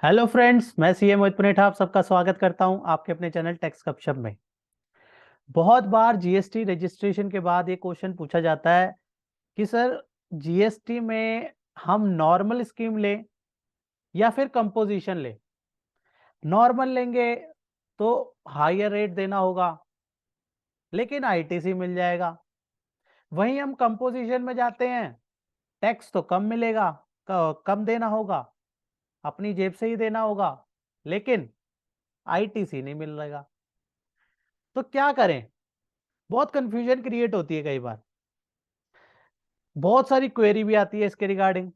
Hello friends, मैं CA मोहित पुनेठा आप सबका स्वागत करता हूं आपके अपने चैनल टैक्स गपशप में। बहुत बार जीएसटी रजिस्ट्रेशन के बाद ये क्वेश्चन पूछा जाता है कि सर जीएसटी में हम नॉर्मल स्कीम लें या फिर कंपोजिशन लें। नॉर्मल लेंगे तो हायर रेट देना होगा लेकिन आईटीसी मिल जाएगा। वहीं हम कंपोजिशन में जाते हैं, टैक्स तो कम मिलेगा, कम देना होगा, अपनी जेब से ही देना होगा, लेकिन आईटीसी नहीं मिल रहेगा। तो क्या करें? बहुत कंफ्यूजन क्रिएट होती है कई बार। बहुत सारी क्वेरी भी आती है इसके रिगार्डिंग।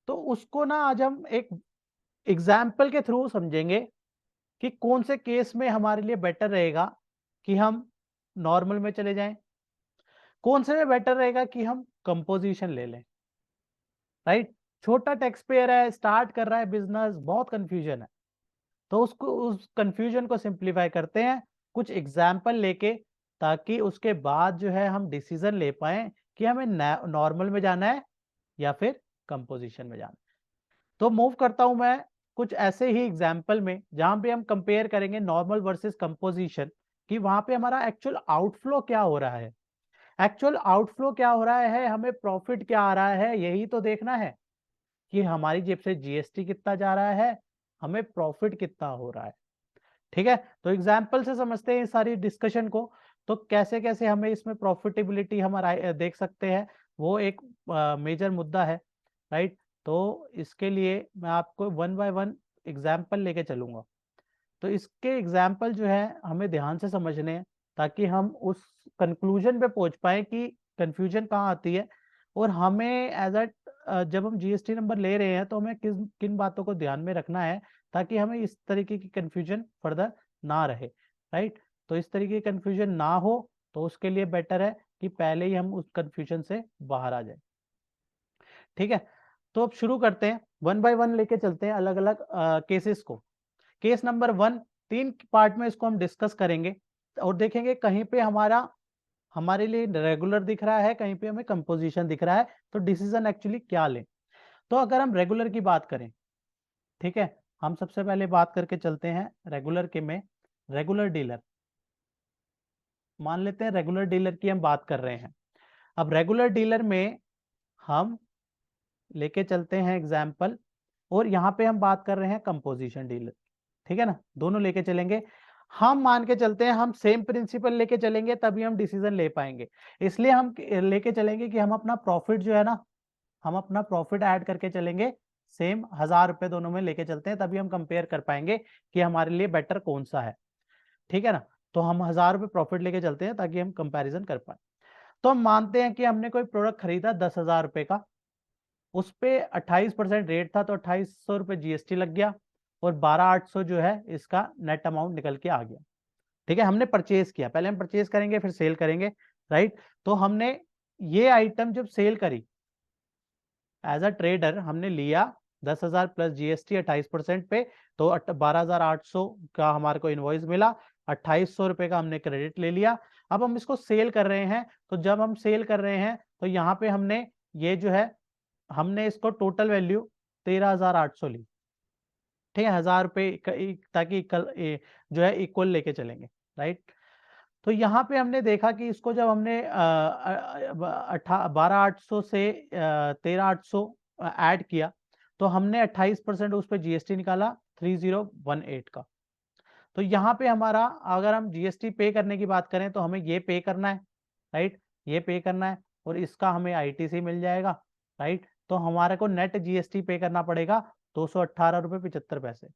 तो उसको ना आज हम एक एग्जाम्पल के थ्रू समझेंगे कि कौन से केस में हमारे लिए बेटर रहेगा कि हम नॉर्मल में चले जाएं, कौन से में बेटर रहेगा कि हम कंपोजिशन ले लें। राइट? छोटा टैक्स पेयर है, स्टार्ट कर रहा है बिजनेस, बहुत कंफ्यूजन है। तो उसको उस कंफ्यूजन को सिंप्लीफाई करते हैं कुछ एग्जाम्पल लेके, ताकि उसके बाद जो है हम डिसीजन ले पाए कि हमें नॉर्मल में जाना है या फिर कंपोजिशन में जाना है। तो मूव करता हूं मैं कुछ ऐसे ही एग्जाम्पल में जहां पे हम कंपेयर करेंगे नॉर्मल वर्सेस कंपोजिशन, कि वहां पे हमारा एक्चुअल आउटफ्लो क्या हो रहा है। एक्चुअल आउटफ्लो क्या हो रहा है, हमें प्रॉफिट क्या आ रहा है, यही तो देखना है कि हमारी जेब से जीएसटी कितना जा रहा है, हमें प्रॉफिट कितना हो रहा है। ठीक है, तो एग्जाम्पल से समझते हैं इस सारी डिस्कशन को। तो कैसे कैसे हमें इसमें प्रॉफिटेबिलिटी हमारा देख सकते हैं, वो एक मेजर मुद्दा है। राइट? तो इसके लिए मैं आपको वन बाय वन एग्जाम्पल लेके चलूंगा। तो इसके एग्जाम्पल जो है हमें ध्यान से समझने हैं, ताकि हम उस कंक्लूजन पे पहुंच पाए कि कंफ्यूजन कहाँ आती है, और हमें एज जब हम जीएसटी नंबर ले रहे हैं तो हमें किस किन बातों को ध्यान में रखना है, ताकि हमें इस तरीके की कंफ्यूजन फर्दर ना रहे। राइट? तो इस तरीके की कंफ्यूजन ना हो, तो उसके लिए बेटर है कि पहले ही हम उस कंफ्यूजन से बाहर आ जाए। ठीक है, तो अब शुरू करते हैं, वन बाय वन लेके चलते हैं अलग अलग केसेस को। केस नंबर वन, तीन पार्ट में इसको हम डिस्कस करेंगे और देखेंगे कहीं पे हमारा हमारे लिए रेगुलर दिख रहा है, कहीं पे हमें कंपोजिशन दिख रहा है, तो डिसीजन एक्चुअली क्या लें। तो अगर हम रेगुलर की बात करें, ठीक है, हम सबसे पहले बात करके चलते हैं रेगुलर के में। रेगुलर डीलर, मान लेते हैं रेगुलर डीलर की हम बात कर रहे हैं। अब रेगुलर डीलर में हम लेके चलते हैं एग्जाम्पल, और यहाँ पे हम बात कर रहे हैं कंपोजिशन डीलर। ठीक है ना, दोनों लेके चलेंगे। हम मान के चलते हैं हम सेम प्रिंसिपल लेके चलेंगे, तभी हम डिसीजन ले पाएंगे। इसलिए हम लेके चलेंगे कि हम अपना प्रॉफिट जो है ना, हम अपना प्रॉफिट ऐड करके चलेंगे। सेम 1000 रुपए दोनों में लेके चलते हैं, तभी हम कंपेयर कर पाएंगे कि हमारे लिए बेटर कौन सा है। ठीक है ना, तो हम 1000 रुपए प्रॉफिट लेके चलते हैं ताकि हम कंपेरिजन कर पाए। तो हम मानते हैं कि हमने कोई प्रोडक्ट खरीदा 10,000 रुपए का, उस पे 28% रेट था, तो 2800 रुपये जीएसटी लग गया, और 12,800 जो है इसका नेट अमाउंट निकल के आ गया। ठीक है, हमने परचेज किया, पहले हम परचेज करेंगे फिर सेल करेंगे। राइट? तो हमने ये आइटम जब सेल करी, एज अ ट्रेडर हमने लिया 10,000 प्लस जीएसटी 28% पे, तो 12,800 का हमारे को इनवॉइस मिला, 2800 रुपये का हमने क्रेडिट ले लिया। अब हम इसको सेल कर रहे हैं, तो जब हम सेल कर रहे हैं तो यहाँ पे हमने ये जो है, हमने इसको टोटल वैल्यू 13,800 ली। ठीक है, 1000 रुपये, ताकि कल जो है इक्वल लेके चलेंगे। राइट? तो यहाँ पे हमने देखा कि इसको जब हमने 12,800 से 13,800 ऐड किया, तो हमने 28% उस पर जीएसटी निकाला 3018 का। तो यहाँ पे हमारा, अगर हम जीएसटी पे करने की बात करें तो हमें ये पे करना है। राइट? ये पे करना है, और इसका हमें आईटीसी मिल जाएगा। राइट? तो हमारे को नेट जीएसटी पे करना पड़ेगा 218 रुपये 75 पैसे।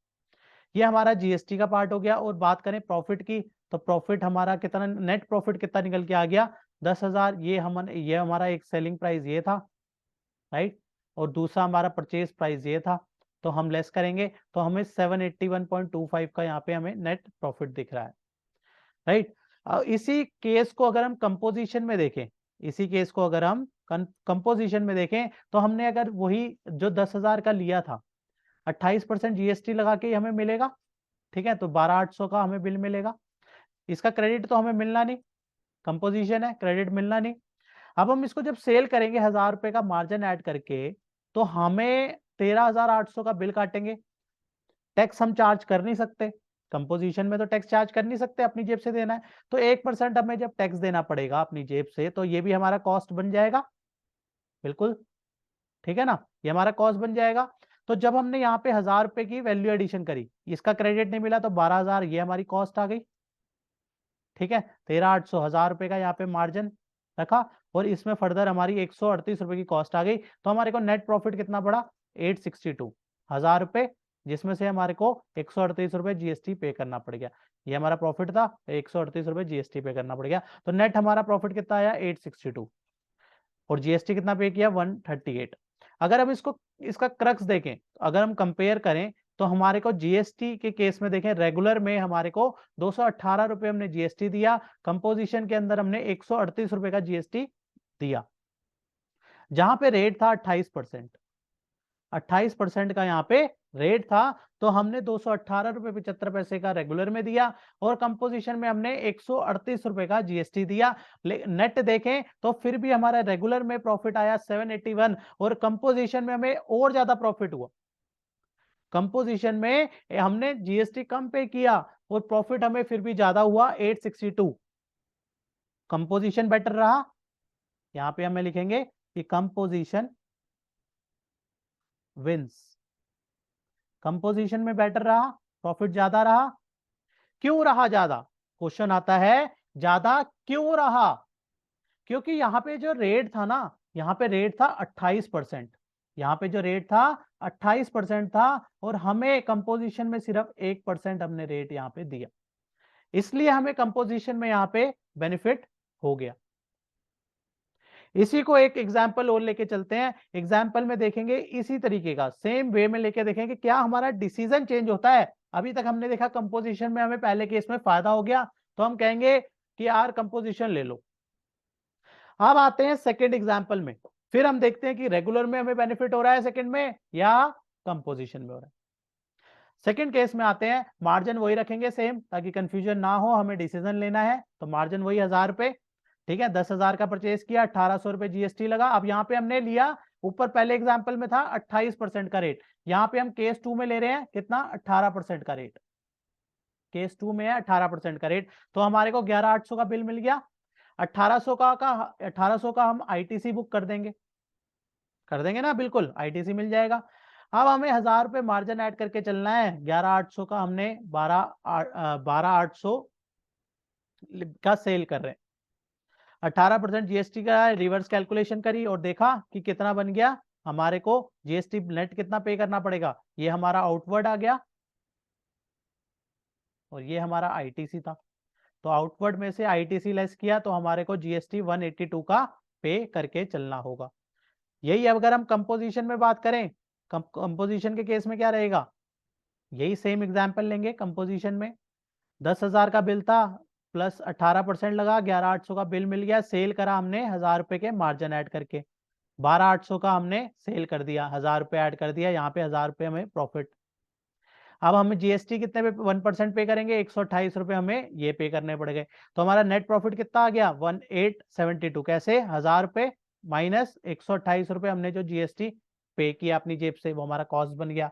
ये हमारा जीएसटी का पार्ट हो गया। और बात करें प्रॉफिट की, तो प्रॉफिट हमारा कितना, नेट प्रॉफिट कितना निकल के आ गया, 10,000। ये हमारा एक सेलिंग प्राइस ये था। राइट? और दूसरा हमारा परचेज प्राइस ये था, तो हम लेस करेंगे तो हमें 781.25 का यहाँ पे हमें नेट प्रॉफिट दिख रहा है। राइट? इसी केस को अगर हम कंपोजिशन में देखें, इसी केस को अगर हम कंपोजिशन में देखें, तो हमने अगर वही जो 10,000 का लिया था, 28% जीएसटी लगा के ही हमें मिलेगा। ठीक है, तो 12,800 का हमें बिल मिलेगा। इसका क्रेडिट तो हमें मिलना नहीं, कंपोजिशन है, क्रेडिट मिलना नहीं। अब हम इसको जब सेल करेंगे 1000 रुपए का मार्जिन ऐड करके, तो हमें 13,800 का बिल काटेंगे। टैक्स हम चार्ज कर नहीं सकते, कंपोजिशन में तो टैक्स चार्ज कर नहीं सकते, अपनी जेब से देना है, तो 1% हमें जब टैक्स देना पड़ेगा अपनी जेब से, तो ये भी हमारा कॉस्ट बन जाएगा, बिल्कुल ठीक है ना, ये हमारा कॉस्ट बन जाएगा। तो जब हमने यहाँ पे 1000 रुपए की वैल्यू एडिशन करी, इसका क्रेडिट नहीं मिला तो 12000 ये हमारी कॉस्ट आ गई, ठीक है, 13800 1000 रुपए का यहाँ पे मार्जिन रखा, और इसमें फर्दर हमारी 138 रुपए की कॉस्ट आ गई, तो हमारे को नेट प्रॉफिट कितना पड़ा 862 1000 रुपए, जिसमें से हमारे को 138 रुपए जीएसटी पे करना पड़ गया, ये हमारा प्रॉफिट था, 138 रुपए जीएसटी पे करना पड़ गया, तो नेट हमारा प्रॉफिट कितना आया 862, और जीएसटी कितना पे किया 138। अगर हम इसको इसका क्रक्स देखें, अगर हम कंपेयर करें, तो हमारे को जीएसटी के केस में देखें, रेगुलर में हमारे को 218 रुपए हमने जीएसटी दिया, कंपोजिशन के अंदर हमने 138 रुपए का जीएसटी दिया, जहां पे रेट था 28%, 28% का यहाँ पे रेट था, तो हमने 218 रुपए 75 पैसे का रेगुलर में दिया, और कंपोजिशन में हमने 138 रुपए का जीएसटी दिया। नेट देखें तो फिर भी हमारा रेगुलर में प्रॉफिट आया 781, और कंपोजिशन में हमें और ज्यादा प्रॉफिट हुआ, कंपोजिशन में हमने जीएसटी कम पे किया और प्रॉफिट हमें फिर भी ज्यादा हुआ 862, कंपोजिशन बेटर रहा, यहां पे हमें लिखेंगे कि कंपोजिशन विंस, कंपोजिशन में बेटर रहा, प्रॉफिट ज्यादा रहा, क्यों रहा ज्यादा, क्वेश्चन आता है ज्यादा क्यों रहा, क्योंकि यहां पे जो रेट था ना, यहां पे रेट था 28%, यहां पे जो रेट था 28% था, और हमें कंपोजिशन में सिर्फ 1% हमने रेट यहां पे दिया, इसलिए हमें कंपोजिशन में यहां पे बेनिफिट हो गया। इसी को एक एग्जाम्पल और लेके चलते हैं, एग्जाम्पल में देखेंगे इसी तरीके का, सेम वे में लेके देखेंगे क्या हमारा डिसीजन चेंज होता है। अभी तक हमने देखा कंपोजिशन में हमें पहले केस में फायदा हो गया, तो हम कहेंगे कि यार कंपोजिशन ले लो। अब आते हैं सेकंड एग्जाम्पल में, फिर हम देखते हैं कि रेगुलर में हमें बेनिफिट हो रहा है सेकंड में या कंपोजिशन में हो रहा है। सेकंड केस में आते हैं, मार्जिन वही रखेंगे सेम, ताकि कंफ्यूजन ना हो, हमें डिसीजन लेना है, तो मार्जिन वही 1000 रुपए, ठीक है, 10,000 का परचेज किया, 1800 रुपए जीएसटी लगा। अब यहाँ पे हमने लिया, ऊपर पहले एग्जाम्पल में था 28% का रेट, यहाँ पे हम केस 2 में ले रहे हैं कितना 18% का रेट, केस 2 में है 18% का रेट, तो हमारे को 11800 का बिल मिल गया, 1800 का हम आईटीसी बुक कर देंगे ना, बिल्कुल आईटीसी मिल जाएगा। अब हमें 1000 रुपए मार्जिन ऐड करके चलना है, 11800 का हमने 12800 का सेल कर रहे हैं, 18% जीएसटी का रिवर्स कैलकुलेशन करी और देखा कि कितना बन गया, हमारे को जीएसटी नेट कितना पे करना पड़ेगा, ये हमारा आउटवर्ड आ गया और ये हमारा आईटीसी था, तो आउटवर्ड में से आईटीसी लेस किया, तो हमारे को जीएसटी 182 का पे करके चलना होगा। यही अगर हम कंपोजिशन में बात करें, कंपोजिशन के केस में क्या रहेगा, यही सेम एग्जांपल लेंगे, कंपोजिशन में 10,000 का बिल था, प्लस 18% लगा, 11800 का बिल मिल गया, सेल करा हमने 1000 रुपए के मार्जिन ऐड करके, 12800 का हमने सेल कर दिया, 1000 रुपए ऐड कर दिया, यहाँ पे 1000 रुपए हमें प्रॉफिट। अब हमें जीएसटी कितने पे 1% पे करेंगे, 128 रुपए हमें ये पे करने पड़ गए, तो हमारा नेट प्रॉफिट कितना आ गया 1872, कैसे 1000 रुपए माइनस 128 रुपए हमने जो जीएसटी पे किया अपनी जेब से, वो हमारा कॉस्ट बन गया।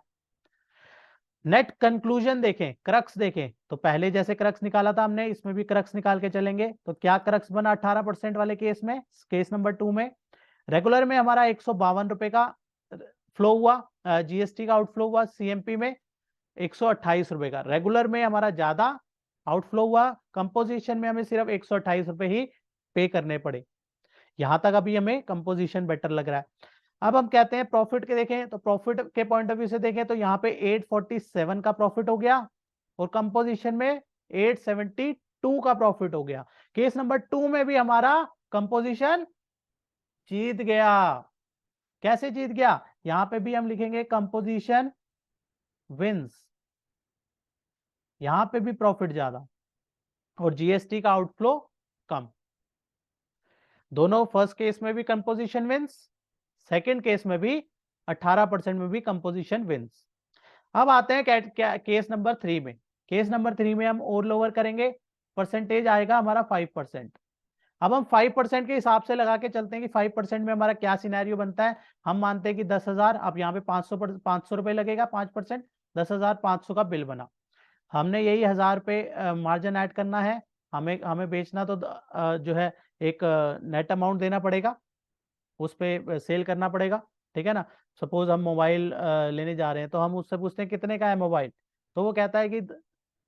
नेट कंक्लूजन देखें, क्रक्स देखें, तो पहले जैसे क्रक्स निकाला था हमने, इसमें भी क्रक्स निकाल के चलेंगे, तो क्या क्रक्स बना 18% वाले केस में, केस नंबर 2 में रेगुलर में हमारा 152 रुपए का फ्लो हुआ, जीएसटी का आउटफ्लो हुआ, सीएमपी में 128 रुपए का, रेगुलर में हमारा ज्यादा आउटफ्लो हुआ, कंपोजिशन में हमें सिर्फ 128 रुपए ही पे करने पड़े, यहां तक अभी हमें कंपोजिशन बेटर लग रहा है। अब हम कहते हैं प्रॉफिट के देखें, तो प्रॉफिट के पॉइंट ऑफ व्यू से देखें, तो यहाँ पे 847 का प्रॉफिट हो गया, और कंपोजिशन में 872 का प्रॉफिट हो गया। केस नंबर 2 में भी हमारा कंपोजिशन जीत गया, कैसे जीत गया, यहां पे भी हम लिखेंगे कंपोजिशन विंस, यहां पे भी प्रॉफिट ज्यादा और जीएसटी का आउटफ्लो कम, दोनों फर्स्ट केस में भी कंपोजिशन विंस, सेकंड केस में भी 18% में भी कंपोजिशन विंस। अब आते हैं केस नंबर 3 में, केस नंबर 3 में हम और लोअर करेंगे, परसेंटेज आएगा हमारा 5%। अब हम 5% के हिसाब से लगा के चलते हैं कि 5% में हमारा क्या सिनेरियो बनता है, हम मानते हैं कि 10,000, अब यहाँ पे 500 रुपए लगेगा 5%, 10,500 का बिल बना, हमने यही 1000 पे मार्जिन ऐड करना है, हमें बेचना तो जो है एक नेट अमाउंट देना पड़ेगा, उस पे सेल करना पड़ेगा, ठीक है ना। सपोज हम मोबाइल लेने जा रहे हैं, तो हम उससे पूछते हैं कितने का है मोबाइल, तो वो कहता है कि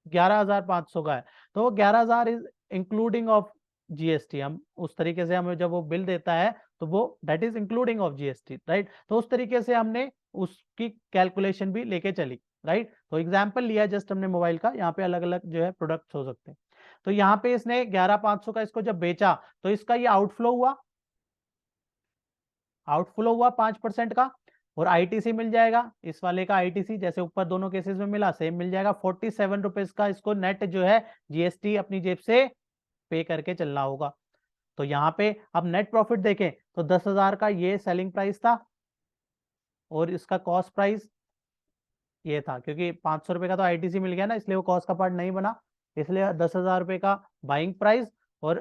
11,500 का है, तो वो 11,000 इज इंक्लूडिंग ऑफ जीएसटी। हम उस तरीके से हमें जब वो बिल देता है तो वो that is including of GST, right. तो उस तरीके से हमने उसकी कैलकुलेशन भी लेके चली, राइट। तो एग्जाम्पल लिया जस्ट हमने मोबाइल का, यहाँ पे अलग अलग जो है प्रोडक्ट्स हो सकते हैं। तो यहाँ पे इसने 11,500 का इसको जब बेचा, तो इसका ये आउटफ्लो हुआ, 5% का, और आईटीसी मिल जाएगा, इस वाले का आईटीसी जैसे ऊपर दोनों केसेस में मिला सेम मिल जाएगा, 47 रुपीज का इसको नेट जो है जीएसटी अपनी जेब से पे करके चलना होगा। तो यहाँ पे अब नेट प्रॉफिट देखें तो 10,000 का ये सेलिंग प्राइस था, और इसका कॉस्ट प्राइस ये था, क्योंकि 500 रुपए का तो आईटीसी मिल गया ना, इसलिए वो कॉस्ट का पार्ट नहीं बना, इसलिए 10,000 रुपए का बाइंग प्राइस और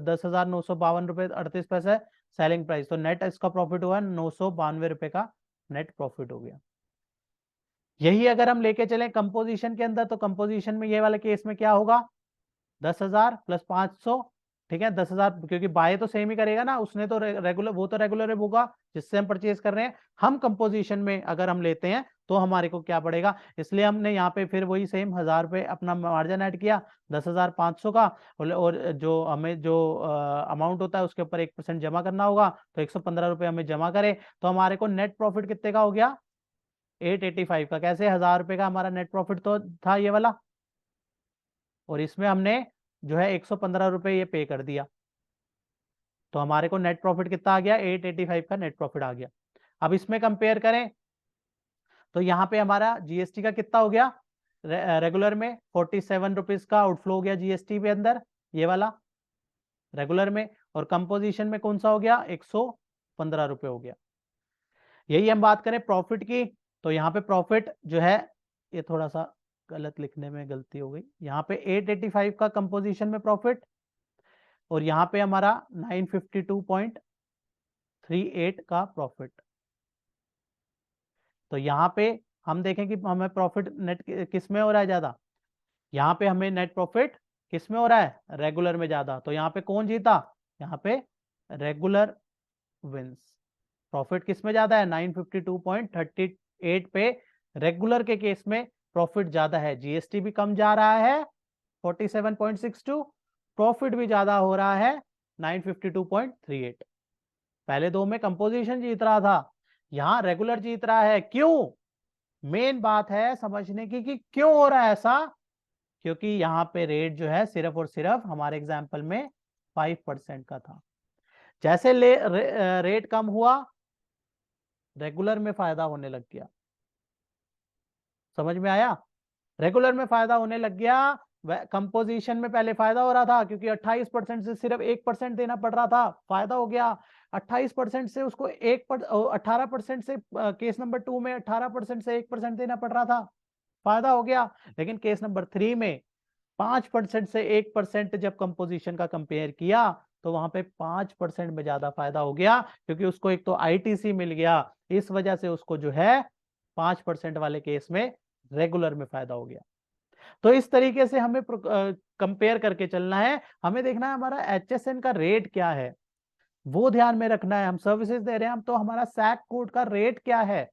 10,952 रुपए 38 पैसे सेलिंग प्राइस, तो नेट इसका प्रॉफिट हुआ 992 रुपए का नेट प्रॉफिट हो गया। यही अगर हम लेके चलें कंपोजिशन के अंदर, तो कंपोजिशन में ये वाले केस में क्या होगा, 10,000 प्लस 500, ठीक है। 10,000 क्योंकि बाय तो सेम ही करेगा ना, उसने तो रेगुलर, वो तो रेगुलर होगा जिससे हम परचेज कर रहे हैं। हम कंपोजिशन में अगर हम लेते हैं तो हमारे को क्या पड़ेगा, इसलिए हमने यहाँ पे फिर वही सेम 1000 रुपये अपना मार्जिन ऐड किया 10,500 का, और जो हमें जो अमाउंट होता है उसके ऊपर 1% जमा करना होगा, तो 115 रुपये हमें जमा करें, तो हमारे को नेट प्रॉफिट कितने का हो गया, 885 का। कैसे, 1000 रुपये का हमारा नेट प्रॉफिट तो था ये वाला, और इसमें हमने जो है 115 रुपये ये पे कर दिया, तो हमारे को नेट प्रॉफिट कितना आ गया, 885 का नेट प्रॉफिट आ गया। अब इसमें कंपेयर करें तो यहाँ पे हमारा जीएसटी का कितना हो गया, रेगुलर में 47 रुपीज का आउटफ्लो हो गया जीएसटी पे अंदर, ये वाला रेगुलर में, और कंपोजिशन में कौन सा हो गया, 115 रुपये हो गया। यही हम बात करें प्रॉफिट की, तो यहाँ पे प्रॉफिट जो है, ये थोड़ा सा गलत लिखने में गलती हो गई, यहाँ पे 885 का कंपोजिशन में प्रॉफिट, और यहाँ पे हमारा 952.38 का प्रॉफिट। तो यहाँ पे हम देखें कि हमें प्रॉफिट नेट किस में हो रहा है ज्यादा, यहाँ पे हमें नेट प्रॉफिट किस में हो रहा है, रेगुलर में ज्यादा। तो यहाँ पे कौन जीता, यहाँ पे रेगुलर विंस, प्रॉफिट किस में ज्यादा है, 952.38 पे रेगुलर के केस में प्रॉफिट ज्यादा है, जीएसटी भी कम जा रहा है 47.62, प्रॉफिट भी ज्यादा हो रहा है 952.38। पहले दो में कंपोजिशन जीत रहा था, यहां रेगुलर जीत रहा है, क्यों, मेन बात है समझने की कि क्यों हो रहा है ऐसा, क्योंकि यहाँ पे रेट जो है सिर्फ और सिर्फ हमारे एग्जाम्पल में 5% का था। जैसे रेट कम हुआ, रेगुलर में फायदा होने लग गया, समझ में आया, रेगुलर में फायदा होने लग गया। कंपोजिशन में पहले फायदा हो रहा था, क्योंकि 28% से सिर्फ 1% देना पड़ रहा था, फायदा हो गया। 28% से उसको 18% से केस नंबर 2 में 18% से 1% देना पड़ रहा था, फायदा हो गया। लेकिन केस नंबर 3 में 5% से 1% जब कंपोजिशन का कंपेयर किया, तो वहां पे 5% में ज्यादा फायदा हो गया, क्योंकि उसको एक तो आईटीसी मिल गया, इस वजह से उसको जो है 5% वाले केस में रेगुलर में फायदा हो गया। तो इस तरीके से हमें कंपेयर करके चलना है, हमें देखना है हमारा एचएसएन का रेट क्या है, वो ध्यान में रखना है। हम सर्विसेज दे रहे हैं हम, तो हमारा सैक कोड का रेट क्या है,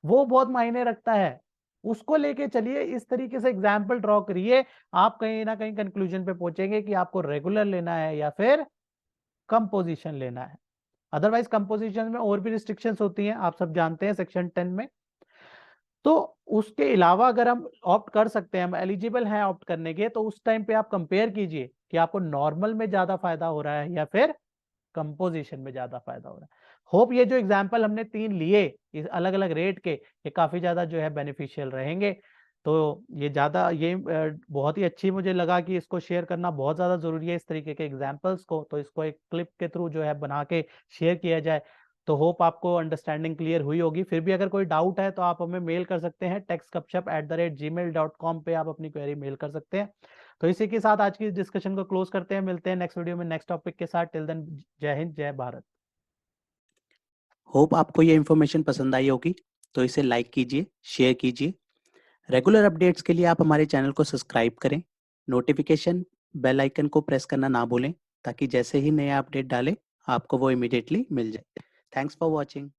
वो बहुत मायने रखता है, उसको लेके चलिए, इस तरीके से एग्जाम्पल ड्रॉ करिए, आप कहीं ना कहीं कंक्लूजन पे पहुंचेंगे कि आपको रेगुलर लेना है या फिर कंपोजिशन लेना है। अदरवाइज कंपोजिशन में और भी रिस्ट्रिक्शंस होती हैं, आप सब जानते हैं सेक्शन 10 में। तो उसके अलावा अगर हम ऑप्ट कर सकते हैं, हम एलिजिबल हैं ऑप्ट करने के, तो उस टाइम पे आप कंपेयर कीजिए कि आपको नॉर्मल में ज्यादा फायदा हो रहा है या फिर कंपोजिशन में ज्यादा फायदा हो रहा है। होप ये जो एग्जाम्पल हमने 3 लिए इस अलग अलग रेट के, ये काफी ज्यादा जो है बेनिफिशियल रहेंगे। तो ये ज्यादा ये बहुत ही अच्छी मुझे लगा कि इसको शेयर करना बहुत ज्यादा जरूरी है, इस तरीके के एग्जाम्पल्स को, तो इसको एक क्लिप के थ्रू जो है बना के शेयर किया जाए। तो होप आपको अंडरस्टैंडिंग क्लियर हुई होगी। फिर भी अगर कोई डाउट है तो आप हमें मेल कर सकते हैं, techsgupshup@gmail.com पे आप अपनी क्वेरी मेल कर सकते हैं। तो इसी के साथ आज की डिस्कशन को क्लोज करते हैं, मिलते हैं नेक्स्ट वीडियो में नेक्स्ट टॉपिक के साथ। टिल देन जय हिंद, जय भारत। होप आपको ये इन्फॉर्मेशन पसंद आई होगी। तो इसे लाइक कीजिए, शेयर कीजिए। रेगुलर अपडेट्स के लिए आप हमारे चैनल को सब्सक्राइब करें। नोटिफिकेशन बेल आइकन को प्रेस करना ना भूलें, ताकि जैसे ही नया अपडेट डालें आपको वो इमीडिएटली मिल जाए। Thanks for watching.